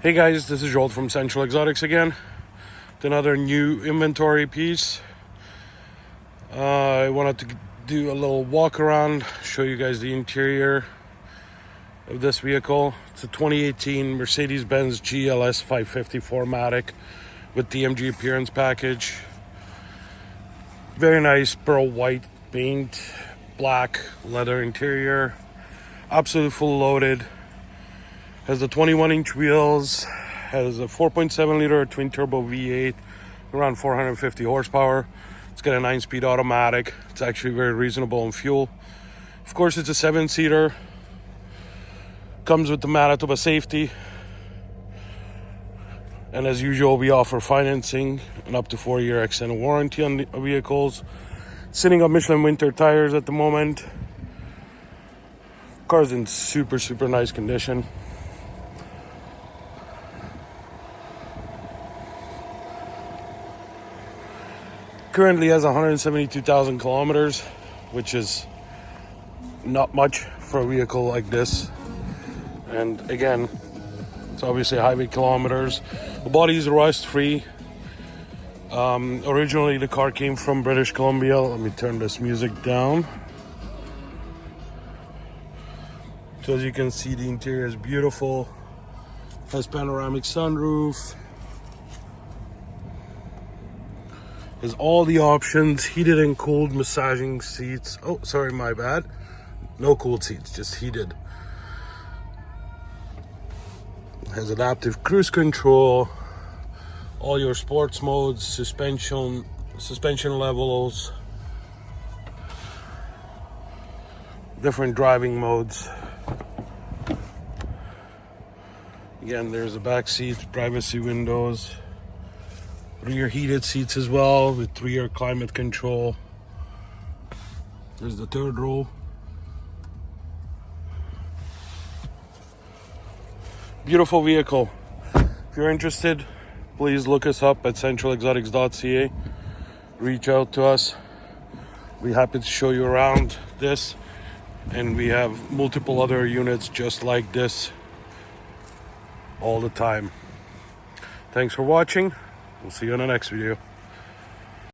Hey guys, this is Joel from Central Exotics again with another new inventory piece. I wanted to do a little walk around, show you guys the interior of this vehicle. It's a 2018 Mercedes-Benz GLS 550 4MATIC with the AMG Appearance Package. Very nice pearl white paint, black leather interior, absolutely full loaded. Has the 21-inch wheels, has a 4.7 liter twin turbo V8, around 450 horsepower. It's got a 9-speed automatic. It's actually very reasonable on fuel. Of course, it's a 7-seater. Comes with the Manitoba safety. And as usual, we offer financing and up to 4-year extended warranty on the vehicles. Sitting on Michelin winter tires at the moment. Car's in super nice condition. Currently has 172,000 kilometers, which is not much for a vehicle like this. And again, it's obviously highway kilometers. The body is rust free. Originally the car came from British Columbia. Let me turn this music down. So as you can see, the interior is beautiful. Has panoramic sunroof. Has all the options, heated and cooled massaging seats. Oh, sorry, my bad. No cooled seats, just heated. Has adaptive cruise control, all your sports modes, suspension levels, different driving modes. Again, there's the back seats, privacy windows. Rear heated seats as well with 3-year climate control. There's the third row. Beautiful vehicle. If you're interested, please look us up at centralexotics.ca. Reach out to us. We're happy to show you around this. And we have multiple other units just like this all the time. Thanks for watching. We'll see you in the next video.